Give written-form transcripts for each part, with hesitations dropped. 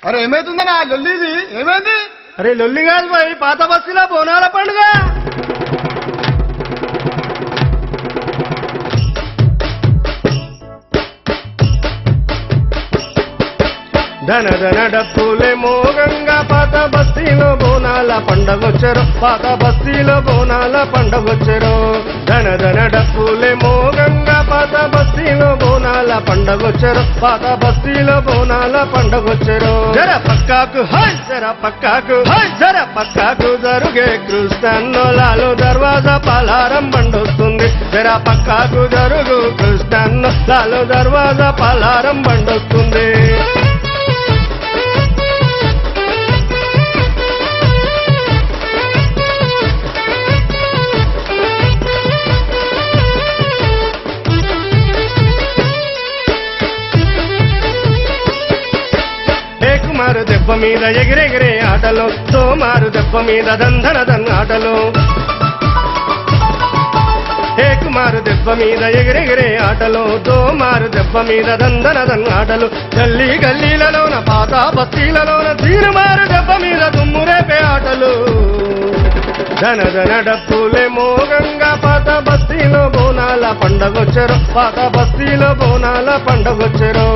అరే ఏమైతుందన్నా లొల్లిది ఏమైంది? అరే లొల్లి కాదు పోయి పాత బస్తీలో బోనాల పండుగ. ధన ధన డప్పులే మోగంగా పాత బస్తీలో బోనాల పండగొచ్చరు, పాత బస్తీలో బోనాల పండగొచ్చరు. ధన ధన డప్పులే మోగంగా పాత బస్తీలో బోనాల పండగొచ్చరు, పాత బస్తీలో బోనాల పండగొచ్చరు. జర పక్కాకు హై జర పక్కాకు హై జర పక్కాకు జరుగే కృష్ణన్నోలాలు దర్వాజా పాలారం బండొస్తుంది. జర పక్కాకు జరుగు కృష్ణన్నోలాలు దర్వాజా పాలారం బండొస్తుంది. మారు దెబ్బ మీద ఎగిరెగిరే ఆటలు, సోమారు దెబ్బ మీద దంధన దన్ ఆటలు. ఏకుమారు దెబ్బ మీద ఎగిరెగిరే ఆటలు, దోమారు దెబ్బ మీద దంధన దన్ ఆటలు. గల్లీ గల్లీలలోన పాత బస్తీలలోన తీరుమారు దెబ్బ మీద దుమ్మురేపే ఆటలు. ధన ధన డప్పులే మోగంగా పాత బస్తీలో బోనాల పండగొచ్చరు, పాత బస్తీలో బోనాల పండగొచ్చరు.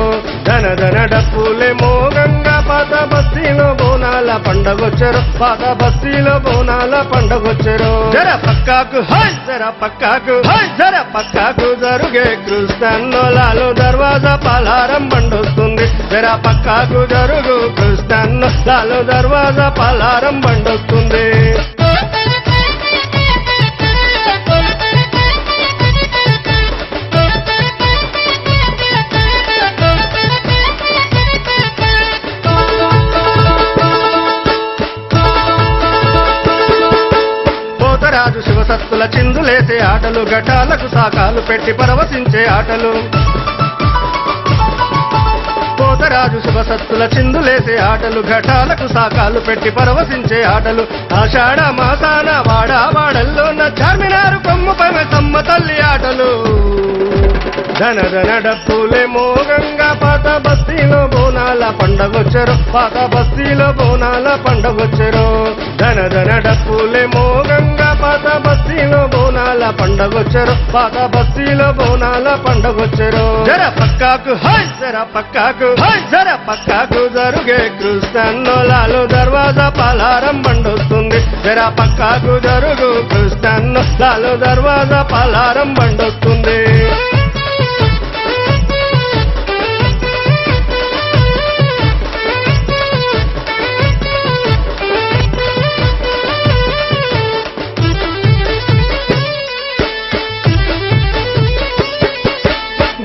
ధన ధన డప్పులే మోగంగా పాత బస్తీలో బోనాల పండగొచ్చరు, పాత బస్తీలో బోనాల పండగొచ్చరు. జర పక్కాకు హై జర పక్కాకు హై జర పక్కాకు జరుగే కృష్ణన్నోలాలు దర్వాజా పాలారం బండొస్తుంది. జర పక్కాకు జరుగు కృష్ణన్నోలాలు దర్వాజా పాలారం బండొస్తుంది. రాజు శివసత్తుల చిందులేసే ఆటలు, ఘటాలకు సాకాలు పెట్టి పరవశించే ఆటలు. పోతరాజు శివసత్తుల చిందులేసే ఆటలు, ఘటాలకు సాకాలు పెట్టి పరవశించే ఆటలు. ఆషాఢ మాసాన వాడా వాడల్లో చార్మినారు కొమ్ముపై సమ్మ తల్లి ఆటలు. ధన ధన డప్పులే మోగంగా పాత బస్తీలో బోనాల పండగొచ్చరు, పాత బస్తీలో బోనాల పండగొచ్చరు. ధన ధన డప్పులే మోగంగా పాత బస్తీలో బోనాల పండగొచ్చరు, పాత బస్తీలో బోనాల పండగొచ్చరు. జర పక్కాకు హై జర పక్కాకు హై జర పక్కాకు జరుగే కృష్ణన్నోలాలు దర్వాజా పాలారం బండొస్తుంది. జర పక్కాకు జరుగు కృష్ణన్నోలాలు దర్వాజా పాలారం బండొస్తుంది.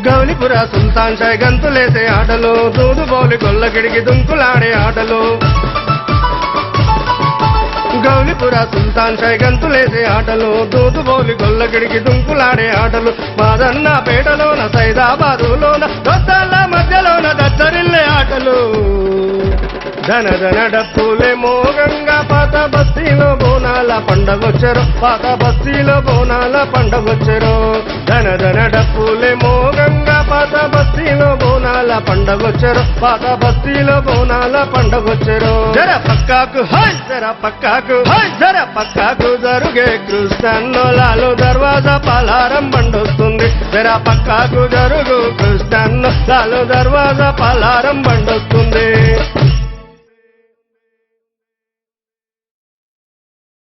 గౌలిపుర సుల్తాన్ షాయ్ గంతులేసే ఆటలు, దూదుబోలి గొల్లగిడికి దుంకులాడే ఆటలు. గౌలిపుర సుల్తాన్ షాయ్ గంతులేసే ఆటలు, దూదుబోలి గొల్లగిడికి దుంకులాడే ఆటలు. మాదన్న పేటలోన సైదాబాదులోన దొస్తాల మధ్యలోన దద్దరిల్లే ఆటలు. ధన ధన డప్పులే మోగంగా పాత బస్తీలో బోనాల పండగొచ్చరు, పాత బస్తీలో బోనాల పండగొచ్చరు. ధన ధన డప్పులే మోగంగా పాత బస్తీలో బోనాల పండగొచ్చరు, పాత బస్తీలో బోనాల పండగొచ్చరు. జర పక్కాకు హై జర పక్కాకు హై జర పక్కాకు జరుగే కృష్ణన్నోలాలు దర్వాజా పాలారం బండొస్తుంది. జర పక్కాకు జరుగు కృష్ణన్నోలాలు దర్వాజా పాలారం బండొస్తుంది.